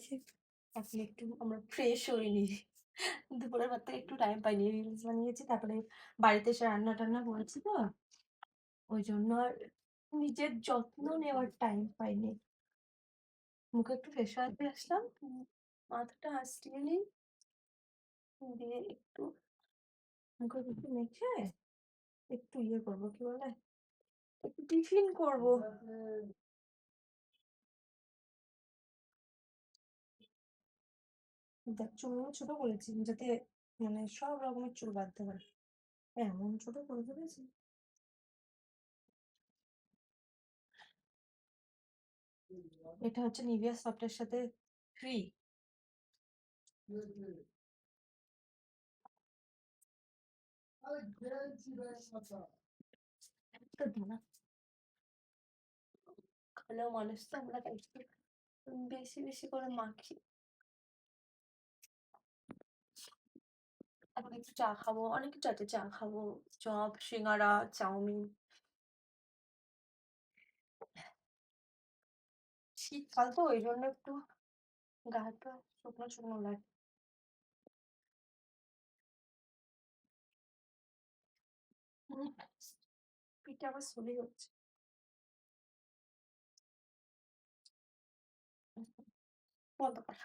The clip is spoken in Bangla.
যে এখন একটু আমরা ফ্রেশ হয়ে নিই। দুপুরের পর থেকে একটু টাইম পাইনি। রিলস বানিয়েছি, তারপরে বাড়িতে এসে রান্না-টান্না করেছি তো। ওই জন্য আর নিজের যত্ন নেওয়ার টাইম পাইনি। মুখে একটু ফ্রেশ হয়ে আসলাম। মাথাটা আঁচড়িয়ে নিই। দিয়ে একটু মুখে একটু মেখে একটু ইয়ে করবো, কি বলে? একটু টিফিন করবো। দেখ চুলগুলো ছোট করেছি যাতে মানে সব রকমের চুল বাঁধতে পারে। এমন ছোট করে ফেলেছি। এটা হচ্ছে নিভিয়া সফটের সাথে ফ্রি। তো দানা খালেও মানুষ তো আমরা একটু বেশি বেশি করে মাখি। এখন একটু চা খাবো, অনেক কিছু আছে, চা খাবো, চপ, সিঙ্গারা, চাউমিন। শীতকাল তো ওই জন্য একটু গা হাত পা শুকনো শুকনো লাগে। পিঠে আবার সলি হচ্ছে। বন্ধ কর।